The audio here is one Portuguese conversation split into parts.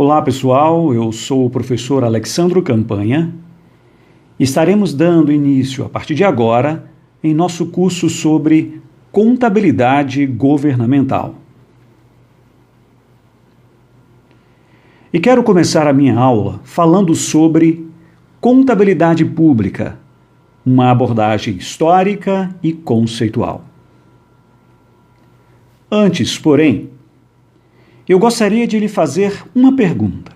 Olá pessoal, eu sou o professor Alexandro Campanha e estaremos dando início a partir de agora em nosso curso sobre contabilidade governamental. E quero começar a minha aula falando sobre contabilidade pública, uma abordagem histórica e conceitual. Antes, porém, eu gostaria de lhe fazer uma pergunta.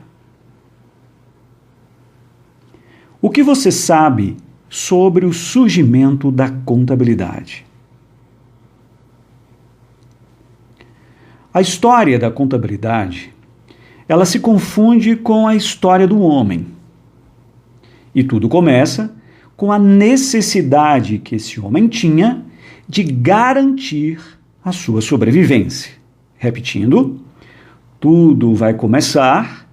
O que você sabe sobre o surgimento da contabilidade? A história da contabilidade, ela se confunde com a história do homem. E tudo começa com a necessidade que esse homem tinha de garantir a sua sobrevivência. Repetindo, tudo vai começar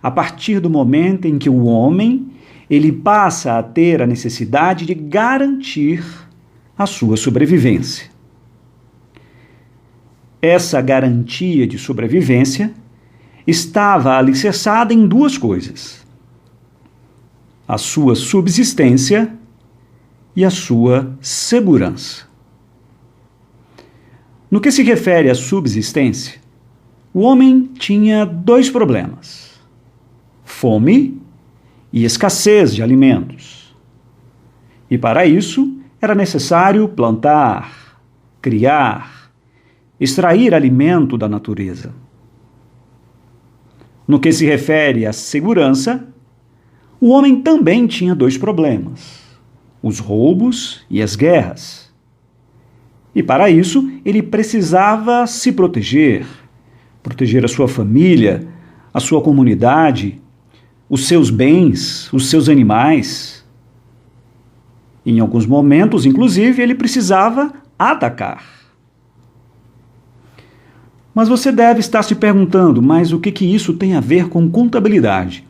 a partir do momento em que o homem ele passa a ter a necessidade de garantir a sua sobrevivência. Essa garantia de sobrevivência estava alicerçada em duas coisas: a sua subsistência e a sua segurança. No que se refere à subsistência, o homem tinha dois problemas: fome e escassez de alimentos. E para isso era necessário plantar, criar, extrair alimento da natureza. No que se refere à segurança, o homem também tinha dois problemas: os roubos e as guerras. E para isso ele precisava se proteger a sua família, a sua comunidade, os seus bens, os seus animais. Em alguns momentos, inclusive, ele precisava atacar. Mas você deve estar se perguntando, mas o que isso tem a ver com contabilidade?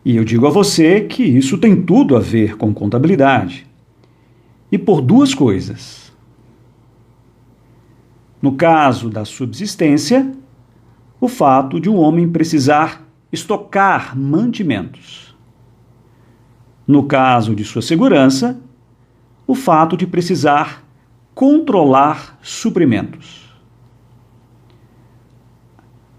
E eu digo a você que isso tem tudo a ver com contabilidade. E por duas coisas. No caso da subsistência, o fato de um homem precisar estocar mantimentos. No caso de sua segurança, o fato de precisar controlar suprimentos.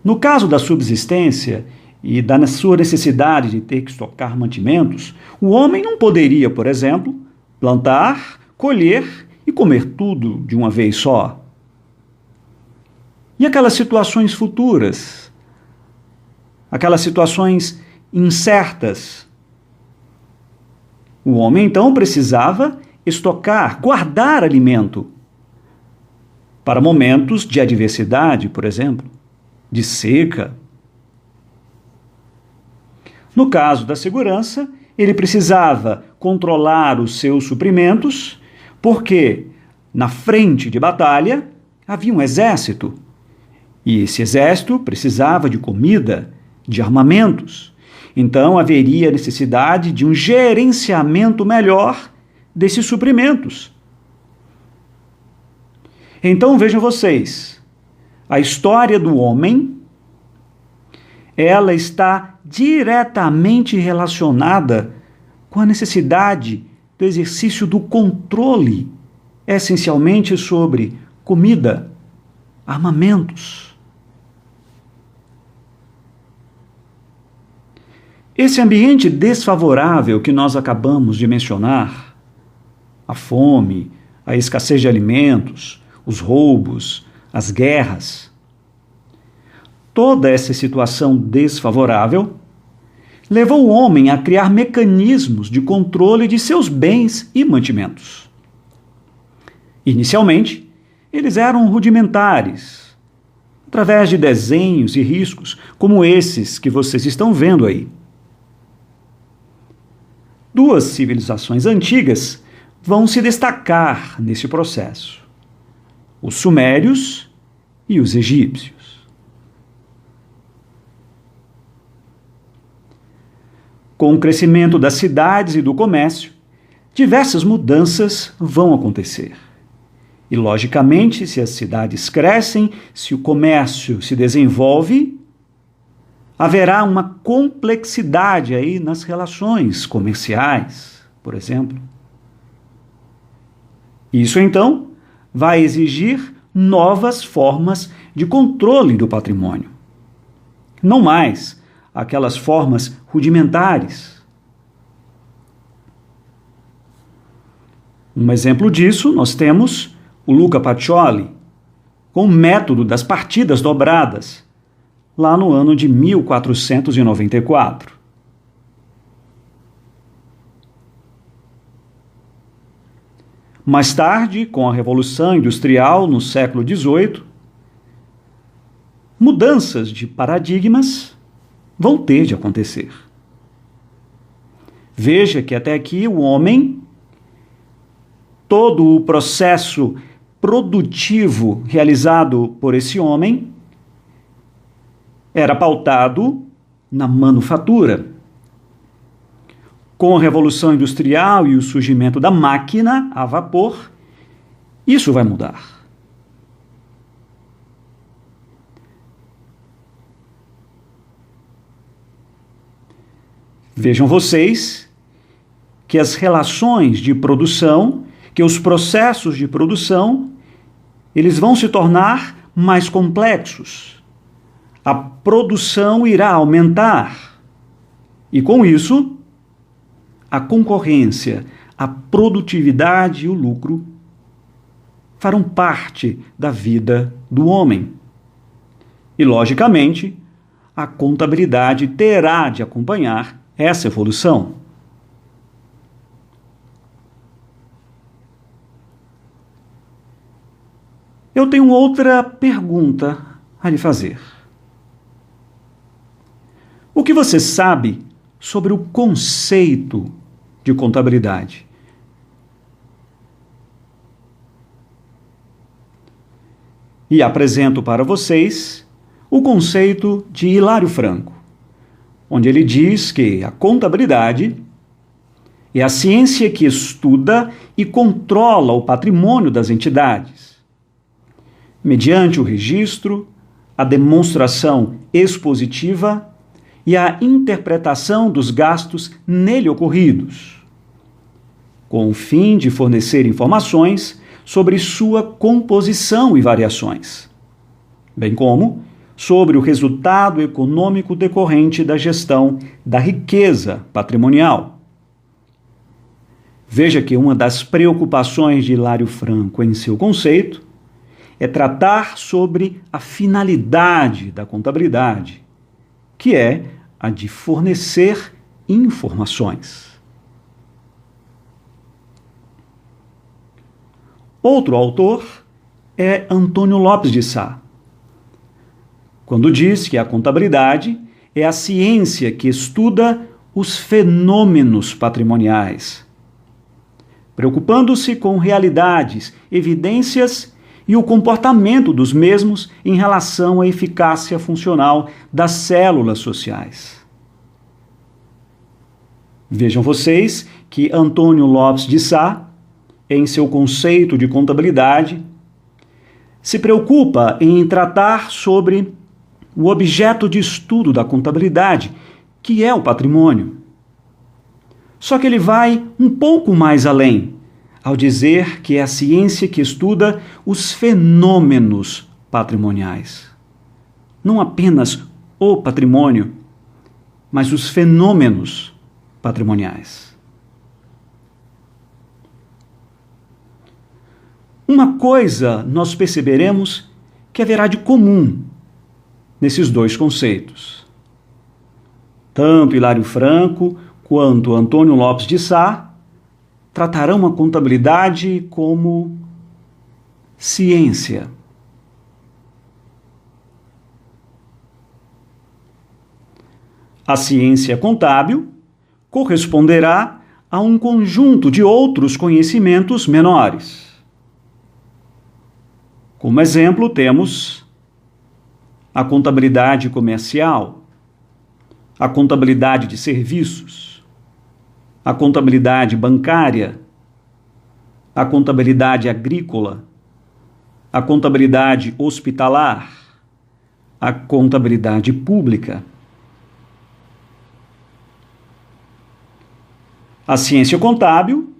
No caso da subsistência e da sua necessidade de ter que estocar mantimentos, o homem não poderia, por exemplo, plantar, colher e comer tudo de uma vez só. E aquelas situações futuras? Aquelas situações incertas? O homem, então, precisava estocar, guardar alimento para momentos de adversidade, por exemplo, de seca. No caso da segurança, ele precisava controlar os seus suprimentos, porque na frente de batalha havia um exército. E esse exército precisava de comida, de armamentos. Então haveria necessidade de um gerenciamento melhor desses suprimentos. Então vejam vocês, a história do homem, ela está diretamente relacionada com a necessidade do exercício do controle, essencialmente sobre comida, armamentos. Esse ambiente desfavorável que nós acabamos de mencionar, a fome, a escassez de alimentos, os roubos, as guerras, toda essa situação desfavorável levou o homem a criar mecanismos de controle de seus bens e mantimentos. Inicialmente, eles eram rudimentares, através de desenhos e riscos, como esses que vocês estão vendo aí. Duas civilizações antigas vão se destacar nesse processo: os sumérios e os egípcios. Com o crescimento das cidades e do comércio, diversas mudanças vão acontecer. E, logicamente, se as cidades crescem, se o comércio se desenvolve, haverá uma complexidade aí nas relações comerciais, por exemplo. Isso, então, vai exigir novas formas de controle do patrimônio. Não mais aquelas formas rudimentares. Um exemplo disso nós temos o Luca Pacioli, com o método das partidas dobradas, lá no ano de 1494. Mais tarde, com a Revolução Industrial no século XVIII, mudanças de paradigmas vão ter de acontecer. Veja que até aqui o homem, todo o processo produtivo realizado por esse homem era pautado na manufatura. Com a Revolução Industrial e o surgimento da máquina a vapor, isso vai mudar. Vejam vocês que as relações de produção, que os processos de produção, eles vão se tornar mais complexos. A produção irá aumentar. E com isso, a concorrência, a produtividade e o lucro farão parte da vida do homem. E, logicamente, a contabilidade terá de acompanhar essa evolução. Eu tenho outra pergunta a lhe fazer. O que você sabe sobre o conceito de contabilidade? E apresento para vocês o conceito de Hilário Franco, onde ele diz que a contabilidade é a ciência que estuda e controla o patrimônio das entidades, mediante o registro, a demonstração expositiva e a interpretação dos gastos nele ocorridos, com o fim de fornecer informações sobre sua composição e variações, bem como sobre o resultado econômico decorrente da gestão da riqueza patrimonial. Veja que uma das preocupações de Hilário Franco em seu conceito é tratar sobre a finalidade da contabilidade, que é a de fornecer informações. Outro autor é Antônio Lopes de Sá, quando diz que a contabilidade é a ciência que estuda os fenômenos patrimoniais, preocupando-se com realidades, evidências e o comportamento dos mesmos em relação à eficácia funcional das células sociais. Vejam vocês que Antônio Lopes de Sá, em seu conceito de contabilidade, se preocupa em tratar sobre o objeto de estudo da contabilidade, que é o patrimônio. Só que ele vai um pouco mais além, ao dizer que é a ciência que estuda os fenômenos patrimoniais. Não apenas o patrimônio, mas os fenômenos patrimoniais. Uma coisa nós perceberemos que haverá de comum nesses dois conceitos. Tanto Hilário Franco quanto Antônio Lopes de Sá tratarão a contabilidade como ciência. A ciência contábil corresponderá a um conjunto de outros conhecimentos menores. Como exemplo, temos a contabilidade comercial, a contabilidade de serviços, a contabilidade bancária, a contabilidade agrícola, a contabilidade hospitalar, a contabilidade pública. A ciência contábil,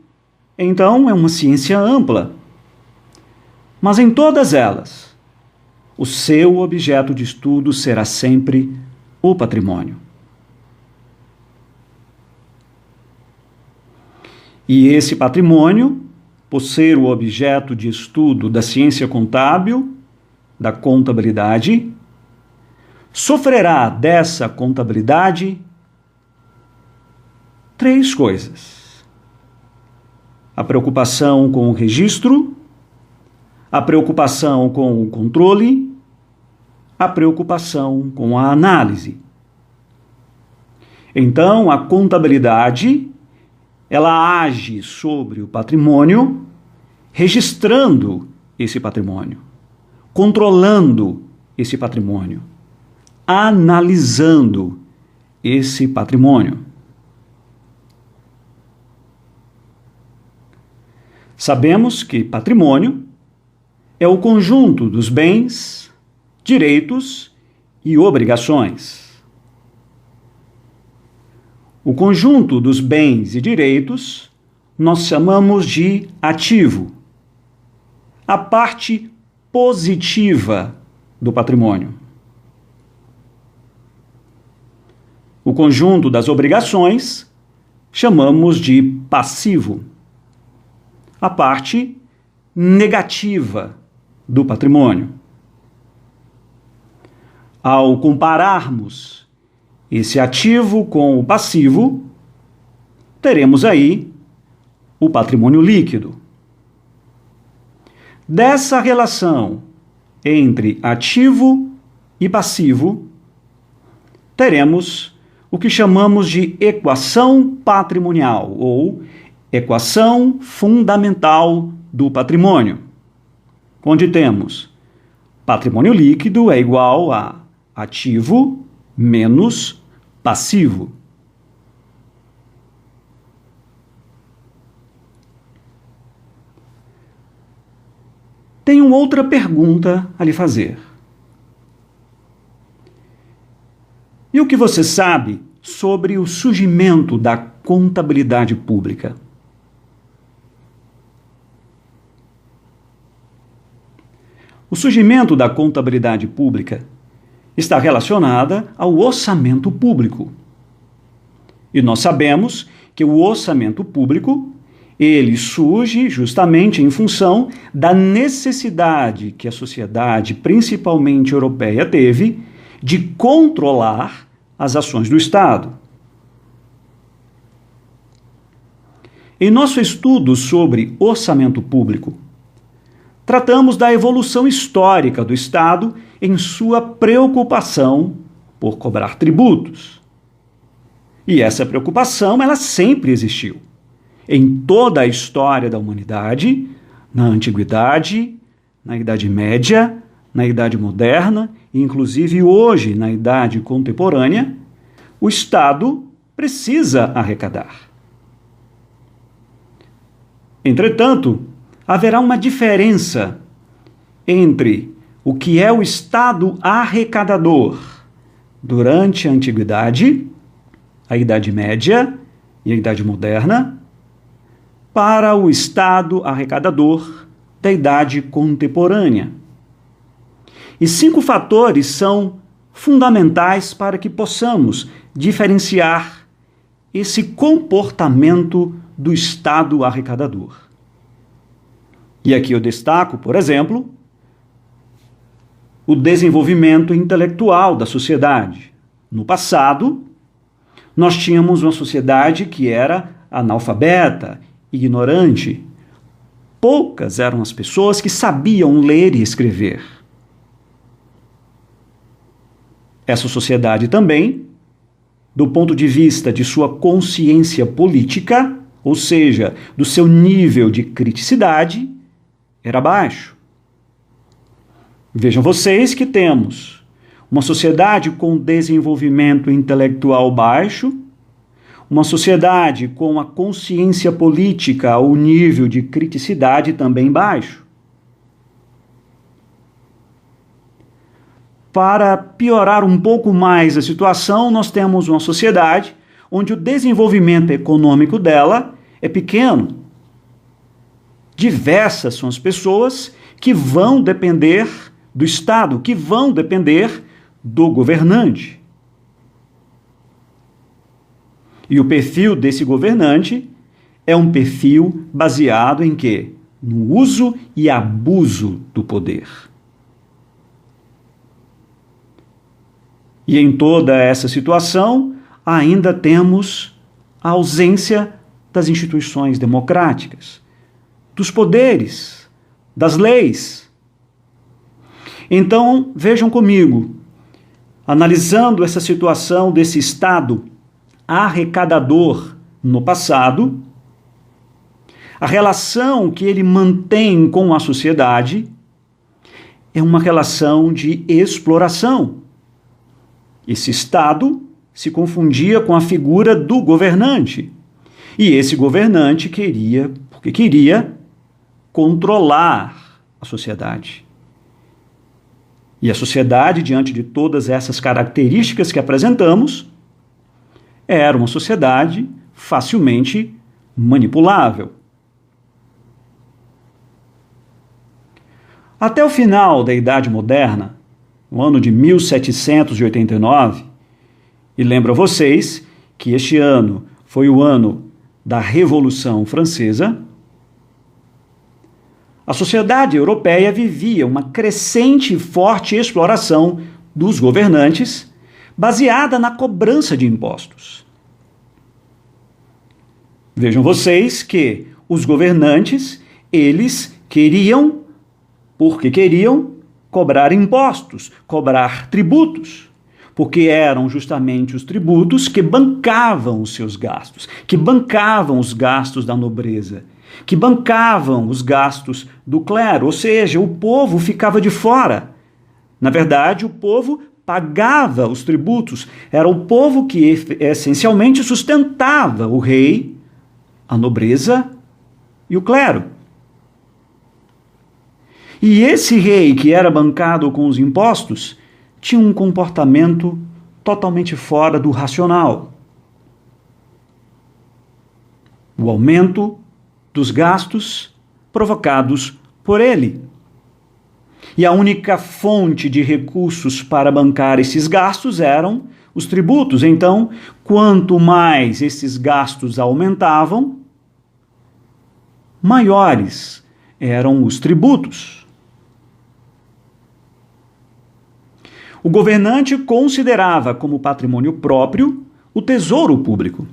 então, é uma ciência ampla, mas em todas elas, o seu objeto de estudo será sempre o patrimônio. E esse patrimônio, por ser o objeto de estudo da ciência contábil, da contabilidade, sofrerá dessa contabilidade três coisas: a preocupação com o registro, a preocupação com o controle, a preocupação com a análise. Então, a contabilidade, ela age sobre o patrimônio, registrando esse patrimônio, controlando esse patrimônio, analisando esse patrimônio. Sabemos que patrimônio é o conjunto dos bens, direitos e obrigações. O conjunto dos bens e direitos nós chamamos de ativo, a parte positiva do patrimônio. O conjunto das obrigações chamamos de passivo, a parte negativa do patrimônio. Ao compararmos esse ativo com o passivo, teremos aí o patrimônio líquido. Dessa relação entre ativo e passivo, teremos o que chamamos de equação patrimonial ou equação fundamental do patrimônio, onde temos patrimônio líquido é igual a ativo menos passivo. Tenho outra pergunta a lhe fazer. E o que você sabe sobre o surgimento da contabilidade pública? O surgimento da contabilidade pública está relacionada ao orçamento público. E nós sabemos que o orçamento público, ele surge justamente em função da necessidade que a sociedade, principalmente europeia, teve de controlar as ações do Estado. Em nosso estudo sobre orçamento público, tratamos da evolução histórica do Estado em sua preocupação por cobrar tributos. E essa preocupação, ela sempre existiu. Em toda a história da humanidade, na Antiguidade, na Idade Média, na Idade Moderna e inclusive hoje na Idade Contemporânea, o Estado precisa arrecadar. Entretanto, haverá uma diferença entre o que é o Estado arrecadador durante a Antiguidade, a Idade Média e a Idade Moderna, para o Estado arrecadador da Idade Contemporânea. E 5 fatores são fundamentais para que possamos diferenciar esse comportamento do Estado arrecadador. E aqui eu destaco, por exemplo, o desenvolvimento intelectual da sociedade. No passado, nós tínhamos uma sociedade que era analfabeta, ignorante. Poucas eram as pessoas que sabiam ler e escrever. Essa sociedade também, do ponto de vista de sua consciência política, ou seja, do seu nível de criticidade, era baixo. Vejam vocês que temos uma sociedade com desenvolvimento intelectual baixo, uma sociedade com a consciência política, o nível de criticidade também baixo. Para piorar um pouco mais a situação, nós temos uma sociedade onde o desenvolvimento econômico dela é pequeno. Diversas são as pessoas que vão depender do Estado, que vão depender do governante. E o perfil desse governante é um perfil baseado em quê? No uso e abuso do poder. E em toda essa situação, ainda temos a ausência das instituições democráticas, dos poderes, das leis. Então, vejam comigo, analisando essa situação desse Estado arrecadador no passado, a relação que ele mantém com a sociedade é uma relação de exploração. Esse Estado se confundia com a figura do governante. E esse governante queria controlar a sociedade. E a sociedade, diante de todas essas características que apresentamos, era uma sociedade facilmente manipulável. Até o final da Idade Moderna, no ano de 1789, e lembro a vocês que este ano foi o ano da Revolução Francesa, a sociedade europeia vivia uma crescente e forte exploração dos governantes, baseada na cobrança de impostos. Vejam vocês que os governantes, eles queriam cobrar impostos, cobrar tributos, porque eram justamente os tributos que bancavam os seus gastos, que bancavam os gastos da nobreza, que bancavam os gastos do clero, ou seja, o povo ficava de fora. Na verdade, o povo pagava os tributos, era o povo que essencialmente sustentava o rei, a nobreza e o clero. E esse rei que era bancado com os impostos tinha um comportamento totalmente fora do racional. O aumento dos gastos provocados por ele. E a única fonte de recursos para bancar esses gastos eram os tributos. Então, quanto mais esses gastos aumentavam, maiores eram os tributos. O governante considerava como patrimônio próprio o tesouro público.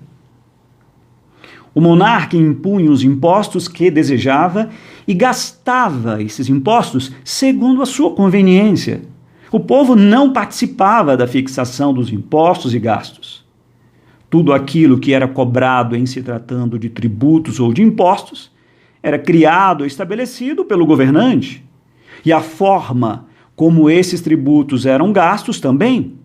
O monarca impunha os impostos que desejava e gastava esses impostos segundo a sua conveniência. O povo não participava da fixação dos impostos e gastos. Tudo aquilo que era cobrado em se tratando de tributos ou de impostos era criado ou estabelecido pelo governante. E a forma como esses tributos eram gastos também.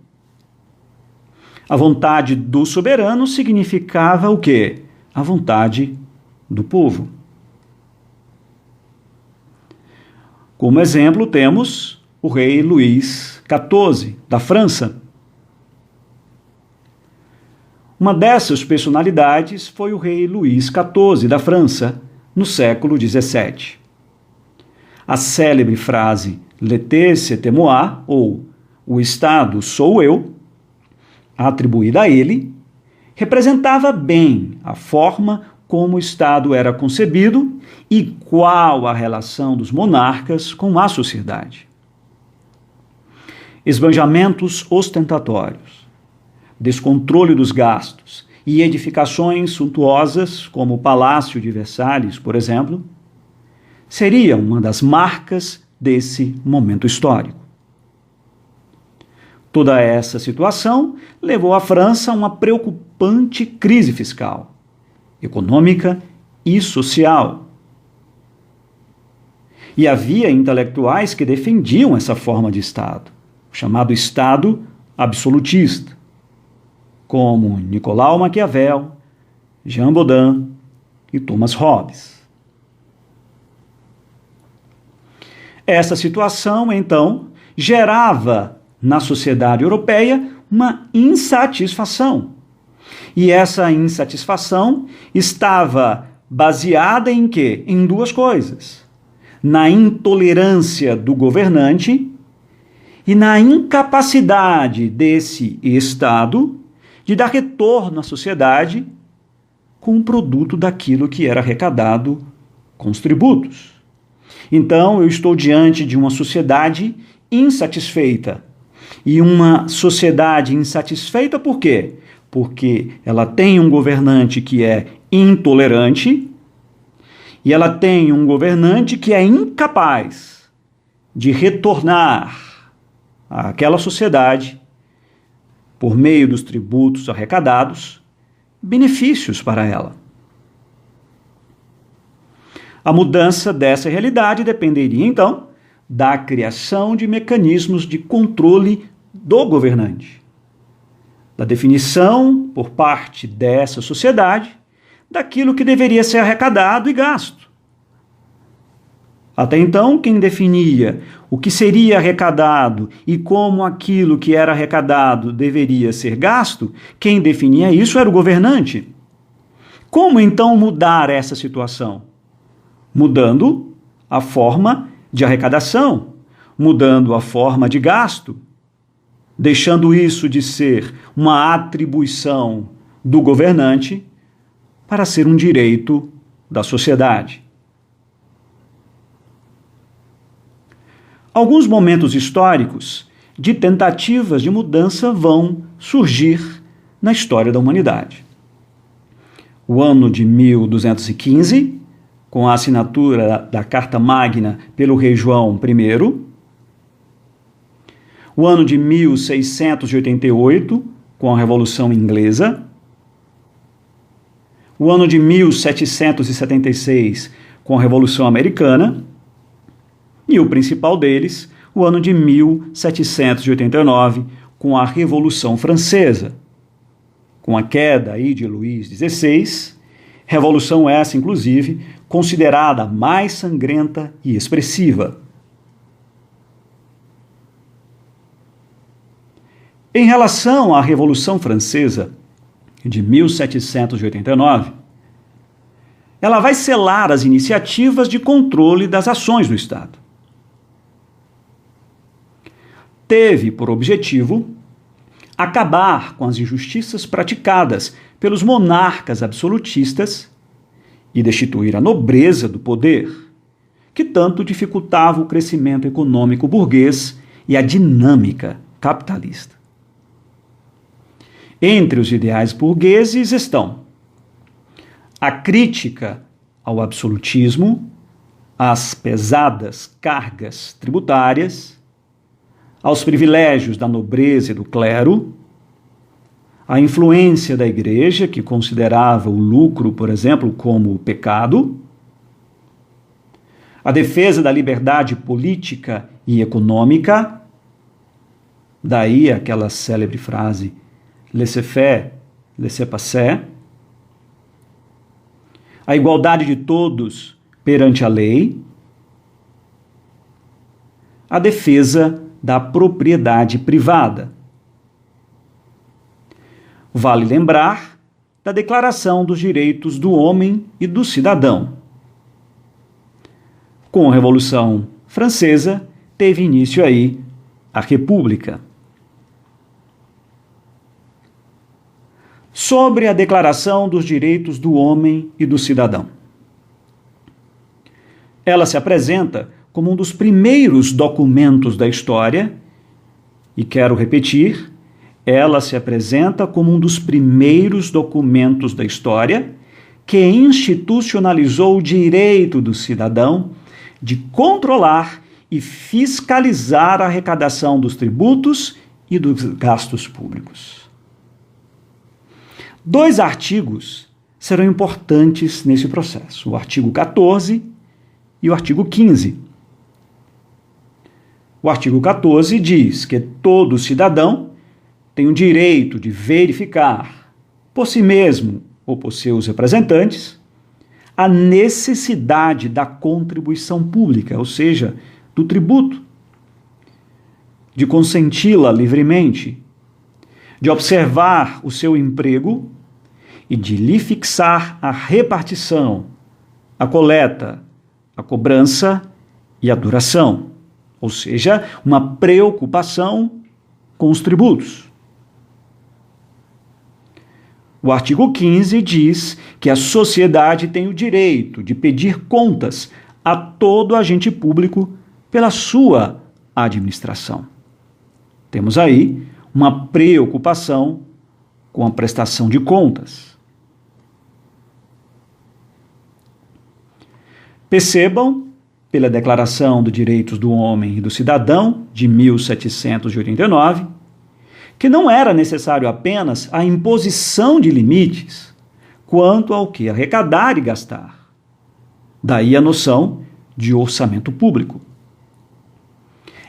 A vontade do soberano significava o quê? A vontade do povo. Como exemplo, temos o rei Luís XIV, da França. Uma dessas personalidades foi o rei Luís XIV, da França, no século XVII. A célebre frase "L'état c'est moi", ou "o Estado sou eu", atribuída a ele, representava bem a forma como o Estado era concebido e qual a relação dos monarcas com a sociedade. Esbanjamentos ostentatórios, descontrole dos gastos e edificações suntuosas, como o Palácio de Versalhes, por exemplo, seriam uma das marcas desse momento histórico. Toda essa situação levou a França a uma preocupante crise fiscal, econômica e social. E havia intelectuais que defendiam essa forma de Estado, chamado Estado absolutista, como Nicolau Maquiavel, Jean Bodin e Thomas Hobbes. Essa situação, então, gerava na sociedade europeia uma insatisfação. E essa insatisfação estava baseada em quê? Em duas coisas: na intolerância do governante e na incapacidade desse Estado de dar retorno à sociedade com o produto daquilo que era arrecadado com os tributos. Então, eu estou diante de uma sociedade insatisfeita. E uma sociedade insatisfeita por quê? Porque ela tem um governante que é intolerante e ela tem um governante que é incapaz de retornar àquela sociedade, por meio dos tributos arrecadados, benefícios para ela. A mudança dessa realidade dependeria, então, da criação de mecanismos de controle do governante, da definição, por parte dessa sociedade, daquilo que deveria ser arrecadado e gasto. Até então, quem definia o que seria arrecadado e como aquilo que era arrecadado deveria ser gasto, quem definia isso era o governante. Como então mudar essa situação? Mudando a forma de arrecadação, mudando a forma de gasto, deixando isso de ser uma atribuição do governante para ser um direito da sociedade. Alguns momentos históricos de tentativas de mudança vão surgir na história da humanidade. O ano de 1215, com a assinatura da Carta Magna pelo rei João I. O ano de 1688, com a Revolução Inglesa. O ano de 1776, com a Revolução Americana. E o principal deles, o ano de 1789, com a Revolução Francesa, com a queda aí de Luís XVI, revolução essa, inclusive, considerada a mais sangrenta e expressiva. Em relação à Revolução Francesa de 1789, ela vai selar as iniciativas de controle das ações do Estado. Teve por objetivo acabar com as injustiças praticadas pelos monarcas absolutistas e destituir a nobreza do poder, que tanto dificultava o crescimento econômico burguês e a dinâmica capitalista. Entre os ideais burgueses estão a crítica ao absolutismo, às pesadas cargas tributárias, aos privilégios da nobreza e do clero, a influência da igreja, que considerava o lucro, por exemplo, como pecado, a defesa da liberdade política e econômica, daí aquela célebre frase laissez-faire, laissez-passer, a igualdade de todos perante a lei, a defesa da propriedade privada. Vale lembrar da Declaração dos Direitos do Homem e do Cidadão. Com a Revolução Francesa, teve início aí a República. Sobre a Declaração dos Direitos do Homem e do Cidadão. Ela se apresenta como um dos primeiros documentos da história, e quero repetir, ela se apresenta como um dos primeiros documentos da história que institucionalizou o direito do cidadão de controlar e fiscalizar a arrecadação dos tributos e dos gastos públicos. 2 artigos serão importantes nesse processo, o artigo 14 e o artigo 15. O artigo 14 diz que todo cidadão tem o direito de verificar, por si mesmo ou por seus representantes, a necessidade da contribuição pública, ou seja, do tributo, de consenti-la livremente, de observar o seu emprego e de lhe fixar a repartição, a coleta, a cobrança e a duração, ou seja, uma preocupação com os tributos. O artigo 15 diz que a sociedade tem o direito de pedir contas a todo agente público pela sua administração. Temos aí uma preocupação com a prestação de contas. Percebam, pela Declaração dos Direitos do Homem e do Cidadão, de 1789, que não era necessário apenas a imposição de limites quanto ao que arrecadar e gastar. Daí a noção de orçamento público.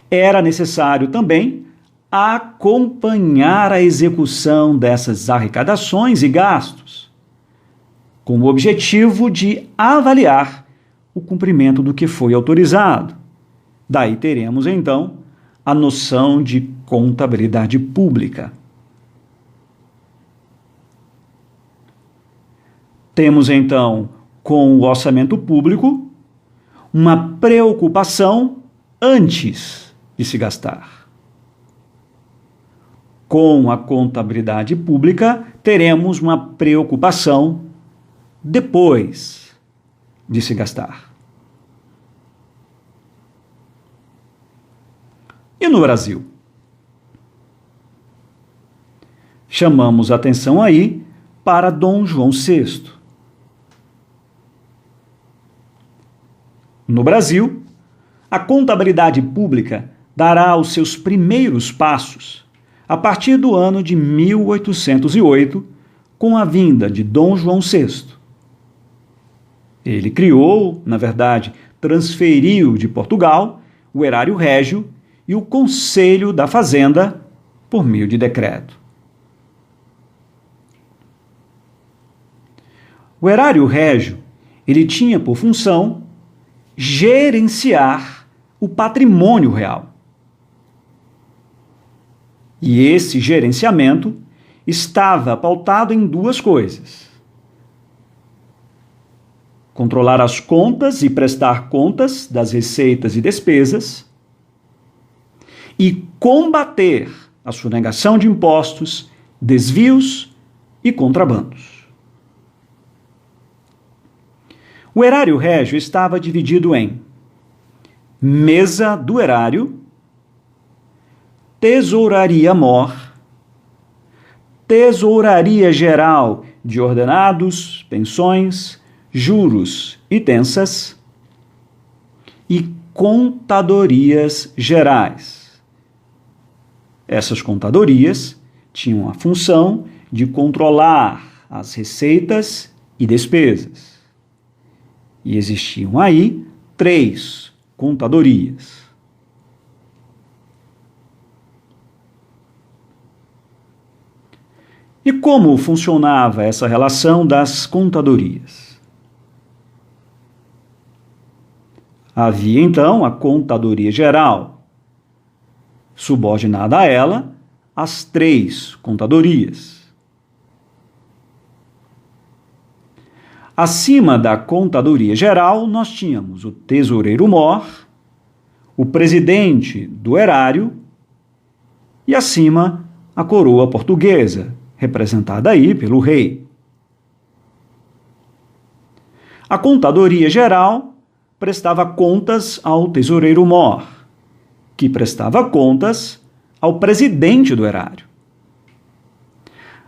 Era necessário também acompanhar a execução dessas arrecadações e gastos, com o objetivo de avaliar o cumprimento do que foi autorizado. Daí teremos, então, a noção de contabilidade pública. Temos, então, com o orçamento público, uma preocupação antes de se gastar. Com a contabilidade pública, teremos uma preocupação depois de se gastar. E no Brasil? Chamamos atenção aí para Dom João VI. No Brasil, a contabilidade pública dará os seus primeiros passos a partir do ano de 1808, com a vinda de Dom João VI. Ele criou, na verdade, transferiu de Portugal o Erário Régio e o Conselho da Fazenda por meio de decreto. O Erário Régio, ele tinha por função gerenciar o patrimônio real. E esse gerenciamento estava pautado em duas coisas: controlar as contas e prestar contas das receitas e despesas, e combater a sonegação de impostos, desvios e contrabandos. O Erário Régio estava dividido em Mesa do Erário, Tesouraria-mor, Tesouraria Geral de Ordenados, Pensões, Juros e Tensas e Contadorias Gerais. Essas contadorias tinham a função de controlar as receitas e despesas. E existiam aí 3 contadorias. E como funcionava essa relação das contadorias? Havia, então, a Contadoria Geral, subordinada a ela, as 3 contadorias. Acima da Contadoria Geral, nós tínhamos o Tesoureiro-mor, o presidente do erário e, acima, a coroa portuguesa, representada aí pelo rei. A Contadoria Geral prestava contas ao Tesoureiro-mor, que prestava contas ao presidente do erário.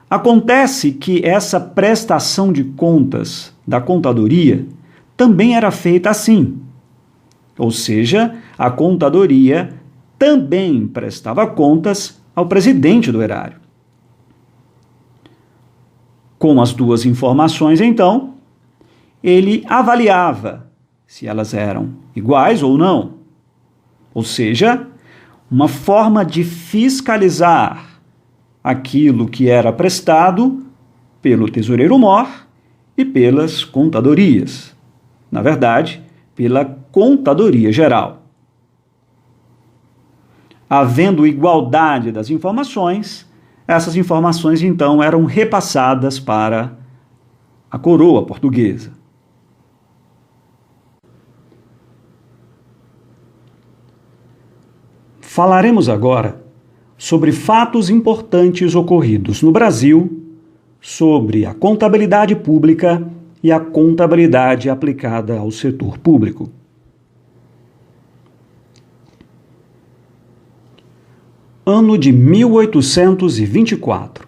Acontece que essa prestação de contas da contadoria também era feita assim, ou seja, a contadoria também prestava contas ao presidente do erário. Com as 2 informações, então, ele avaliava se elas eram iguais ou não, ou seja, uma forma de fiscalizar aquilo que era prestado pelo Tesoureiro-mor e pelas contadorias, na verdade, pela Contadoria Geral. Havendo igualdade das informações, essas informações então eram repassadas para a coroa portuguesa. Falaremos agora sobre fatos importantes ocorridos no Brasil, sobre a contabilidade pública e a contabilidade aplicada ao setor público. Ano de 1824.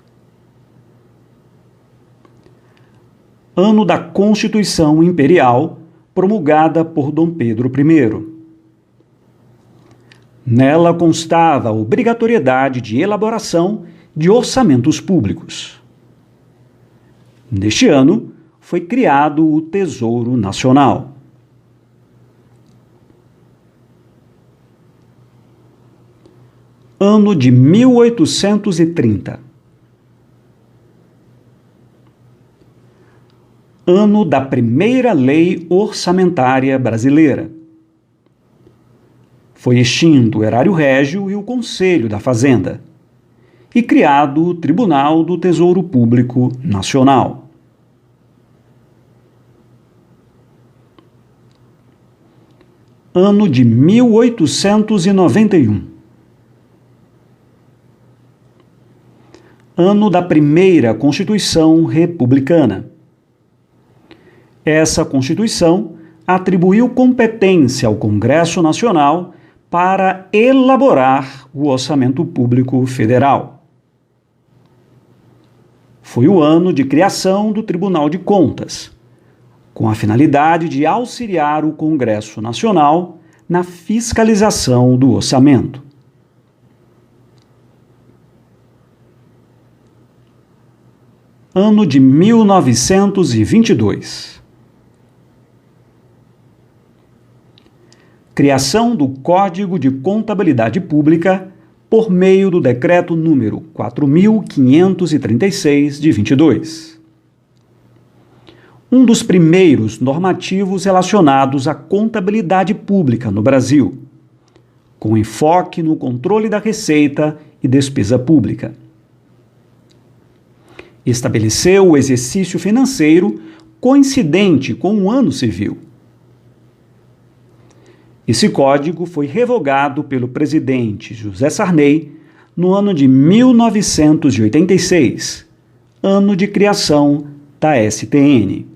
Ano da Constituição Imperial, promulgada por Dom Pedro I. Nela constava a obrigatoriedade de elaboração de orçamentos públicos. Neste ano, foi criado o Tesouro Nacional. Ano de 1830. Ano da primeira Lei Orçamentária Brasileira. Foi extinto o Erário Régio e o Conselho da Fazenda, e criado o Tribunal do Tesouro Público Nacional. Ano de 1891. Ano da primeira Constituição Republicana. Essa Constituição atribuiu competência ao Congresso Nacional para elaborar o Orçamento Público Federal. Foi o ano de criação do Tribunal de Contas, com a finalidade de auxiliar o Congresso Nacional na fiscalização do orçamento. Ano de 1922. Criação do Código de Contabilidade Pública por meio do Decreto número 4.536, de 22. Um dos primeiros normativos relacionados à contabilidade pública no Brasil, com enfoque no controle da receita e despesa pública. Estabeleceu o exercício financeiro coincidente com o ano civil. Esse código foi revogado pelo presidente José Sarney no ano de 1986, ano de criação da STN.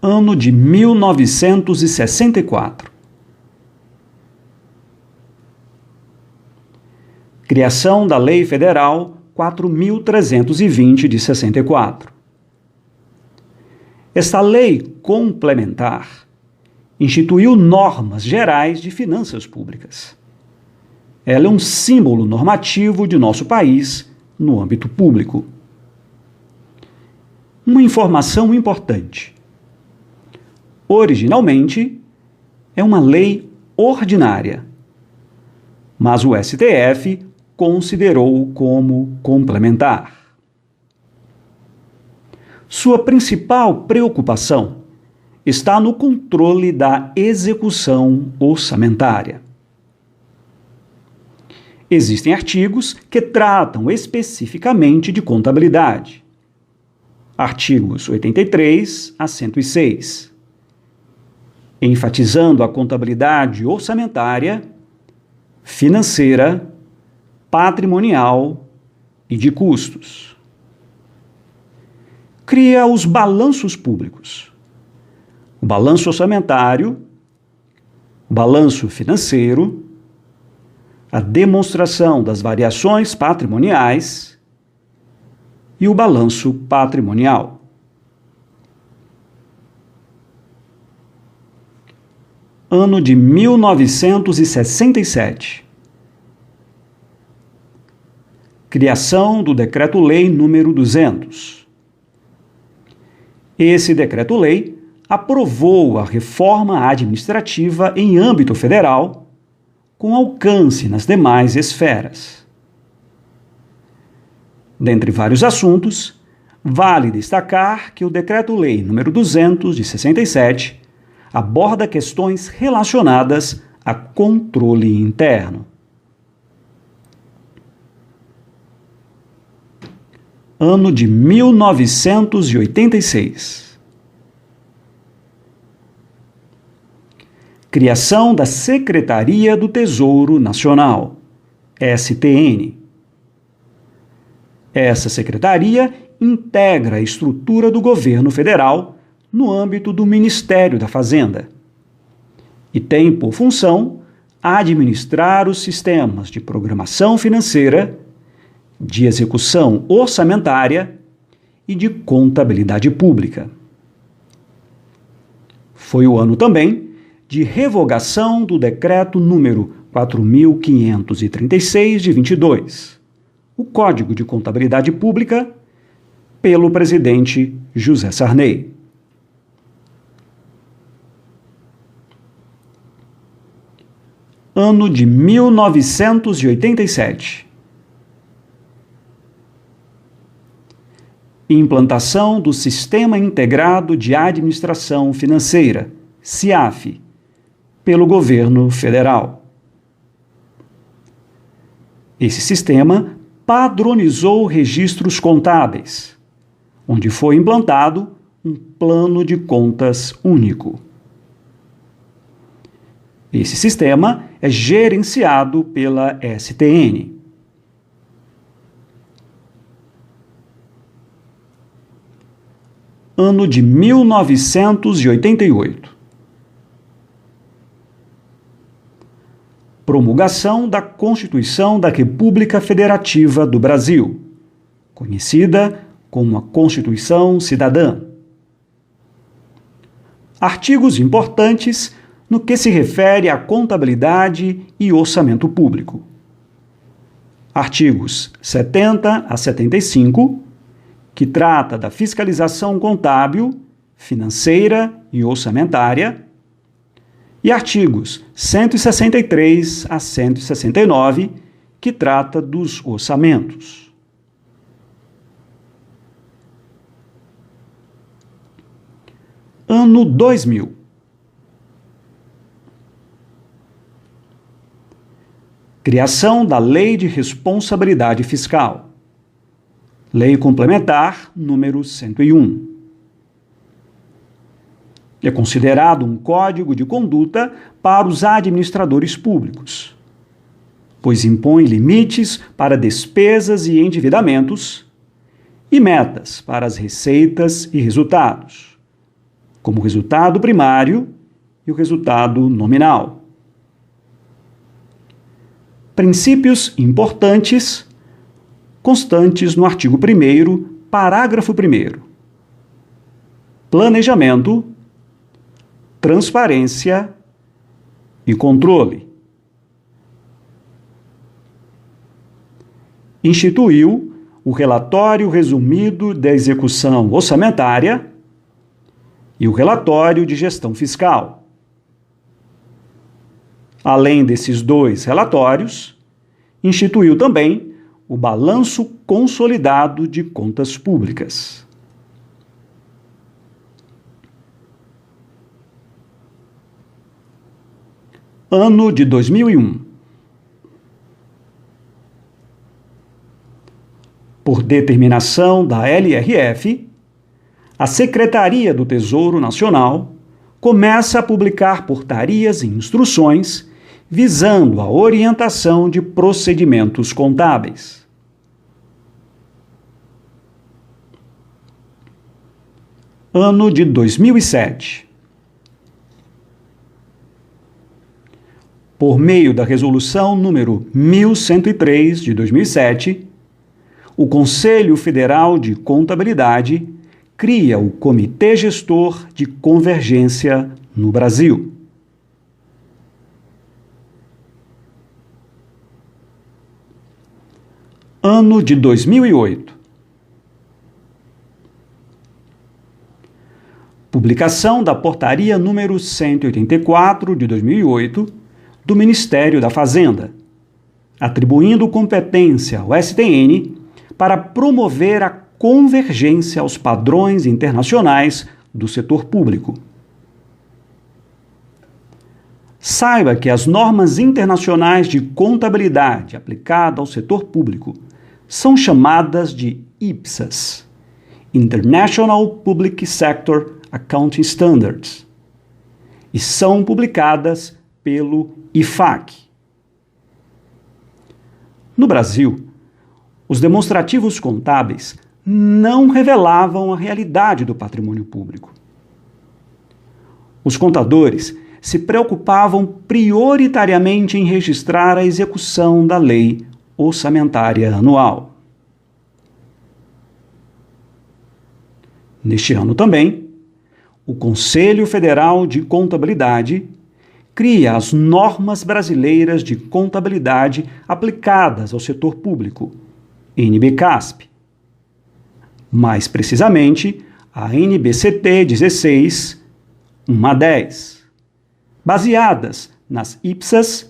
Ano de 1964. Criação da Lei Federal 4.320, de 64. Esta lei complementar instituiu normas gerais de finanças públicas. Ela é um símbolo normativo de nosso país no âmbito público. Uma informação importante. Originalmente, é uma lei ordinária, mas o STF considerou como complementar. Sua principal preocupação está no controle da execução orçamentária. Existem artigos que tratam especificamente de contabilidade. Artigos 83 a 106, enfatizando a contabilidade orçamentária, financeira, patrimonial e de custos. Cria os balanços públicos, o balanço orçamentário, o balanço financeiro, a demonstração das variações patrimoniais e o balanço patrimonial. Ano de 1967. Criação do Decreto-Lei número 200. Esse Decreto-Lei aprovou a reforma administrativa em âmbito federal, com alcance nas demais esferas. Dentre vários assuntos, vale destacar que o Decreto-Lei número 200, de 67, aborda questões relacionadas a controle interno. Ano de 1986. Criação da Secretaria do Tesouro Nacional, STN. Essa secretaria integra a estrutura do governo federal no âmbito do Ministério da Fazenda e tem por função administrar os sistemas de programação financeira, de execução orçamentária e de contabilidade pública. Foi o ano também de revogação do Decreto número 4.536 de 22, o Código de Contabilidade Pública, pelo presidente José Sarney. Ano de 1987. Implantação do Sistema Integrado de Administração Financeira, SIAF, pelo governo federal. Esse sistema padronizou registros contábeis, onde foi implantado um plano de contas único. Esse sistema é gerenciado pela STN. Ano de 1988. Promulgação da Constituição da República Federativa do Brasil, conhecida como a Constituição Cidadã. Artigos importantes no que se refere à contabilidade e orçamento público. Artigos 70 a 75, que trata da fiscalização contábil, financeira e orçamentária, e artigos 163 a 169, que trata dos orçamentos. Ano 2000. Criação da Lei de Responsabilidade Fiscal. Lei Complementar número 101. É considerado um código de conduta para os administradores públicos, pois impõe limites para despesas e endividamentos e metas para as receitas e resultados, como o resultado primário e o resultado nominal. Princípios importantes constantes no artigo 1º, parágrafo 1º. Planejamento, transparência e controle. Instituiu o relatório resumido da execução orçamentária e o relatório de gestão fiscal. Além desses dois relatórios, instituiu também o Balanço Consolidado de Contas Públicas. Ano de 2001. Por determinação da LRF, a Secretaria do Tesouro Nacional começa a publicar portarias e instruções visando a orientação de procedimentos contábeis. Ano de 2007. Por meio da Resolução número 1103 de 2007, o Conselho Federal de Contabilidade cria o Comitê Gestor de Convergência no Brasil. Ano de 2008. Publicação da Portaria número 184 de 2008 do Ministério da Fazenda, atribuindo competência ao STN para promover a convergência aos padrões internacionais do setor público. Saiba que as normas internacionais de contabilidade aplicada ao setor público são chamadas de IPSAS, International Public Sector Accounting Standards, e são publicadas pelo IFAC. No Brasil, os demonstrativos contábeis não revelavam a realidade do patrimônio público. Os contadores se preocupavam prioritariamente em registrar a execução da lei orçamentária anual. Neste ano também, o Conselho Federal de Contabilidade cria as normas brasileiras de contabilidade aplicadas ao setor público, NBCASP. Mais precisamente, a NBCT 16, 1 a 10, baseadas nas IPSAS,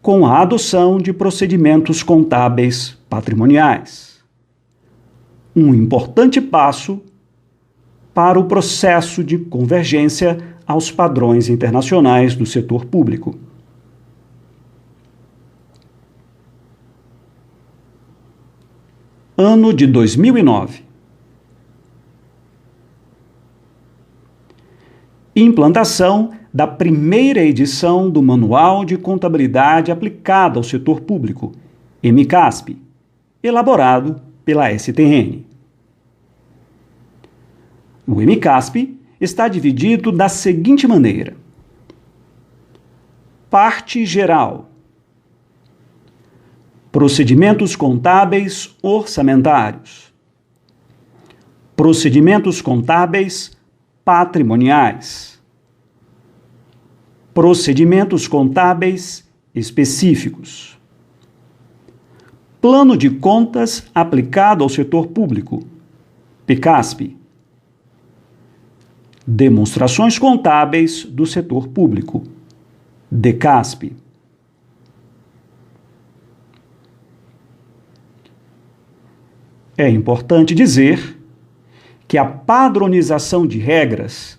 com a adoção de procedimentos contábeis patrimoniais. Um importante passo para o processo de convergência aos padrões internacionais do setor público. Ano de 2009. Implantação da primeira edição do Manual de Contabilidade Aplicada ao Setor Público, MCASP, elaborado pela STN. O MCASP está dividido da seguinte maneira: parte geral, procedimentos contábeis orçamentários, procedimentos contábeis patrimoniais, procedimentos contábeis específicos, plano de contas aplicado ao setor público, PCASP, demonstrações contábeis do setor público, DECASP. É importante dizer que a padronização de regras,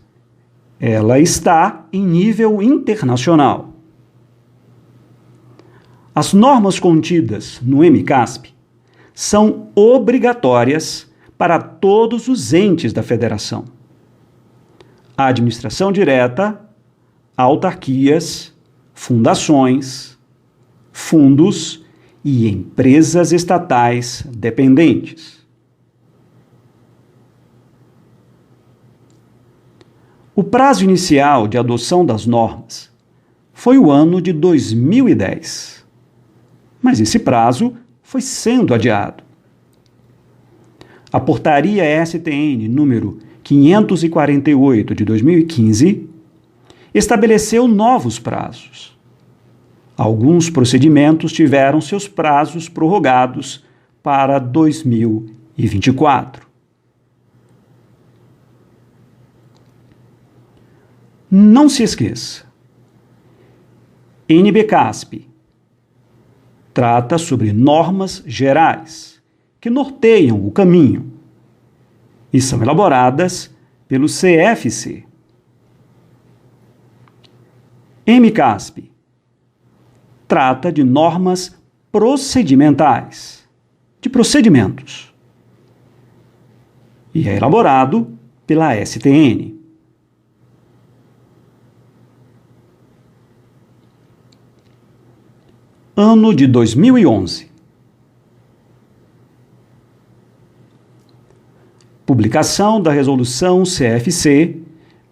ela está em nível internacional. As normas contidas no MCASP são obrigatórias para todos os entes da federação: a administração direta, autarquias, fundações, fundos e empresas estatais dependentes. O prazo inicial de adoção das normas foi o ano de 2010, mas esse prazo foi sendo adiado. A Portaria STN número 548 de 2015 estabeleceu novos prazos. Alguns procedimentos tiveram seus prazos prorrogados para 2024. Não se esqueça, NBCASP trata sobre normas gerais que norteiam o caminho e são elaboradas pelo CFC. MCASP trata de normas procedimentais, de procedimentos, e é elaborado pela STN. Ano de 2011. Publicação da Resolução CFC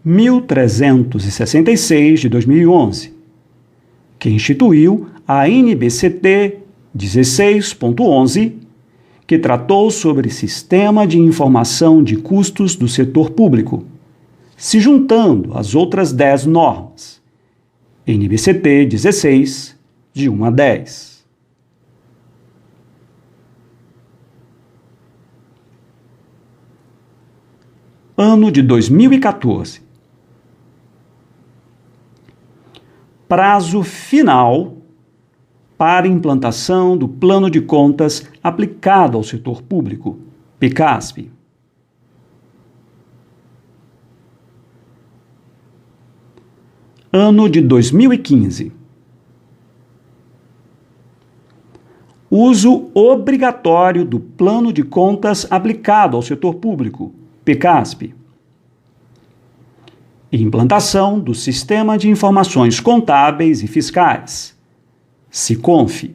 1366 de 2011, que instituiu a NBCT 16.11, que tratou sobre Sistema de Informação de Custos do Setor Público, se juntando às outras 10 normas, NBCT 16, de 1 a 10. Ano de 2014. Prazo final para implantação do Plano de Contas aplicado ao setor público, PCASP. Ano de 2015. Uso obrigatório do Plano de Contas aplicado ao setor público, PCASP. Implantação do Sistema de Informações Contábeis e Fiscais, SICONF.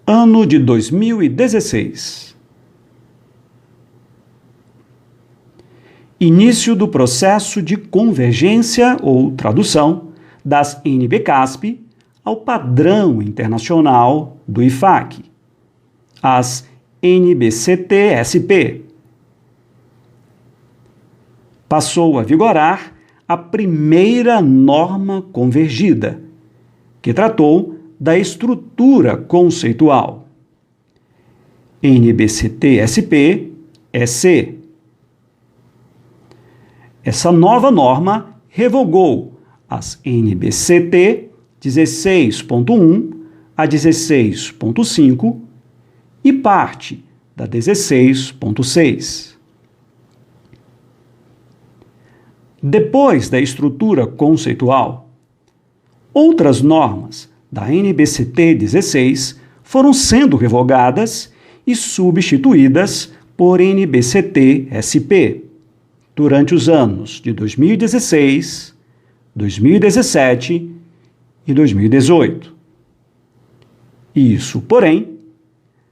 Ano de 2016. Início do processo de convergência ou tradução das NBCASP ao padrão internacional do IFAC, as NBCT-SP. Passou a vigorar a primeira norma convergida, que tratou da estrutura conceitual. NBCT-SP-EC. Essa nova norma revogou as NBCT 16.1 a 16.5 e parte da 16.6. Depois da estrutura conceitual, outras normas da NBCT 16 foram sendo revogadas e substituídas por NBCT-SP durante os anos de 2016, 2017 e 2018. Isso, porém,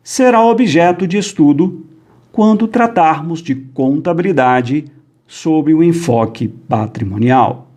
será objeto de estudo quando tratarmos de contabilidade sob o enfoque patrimonial.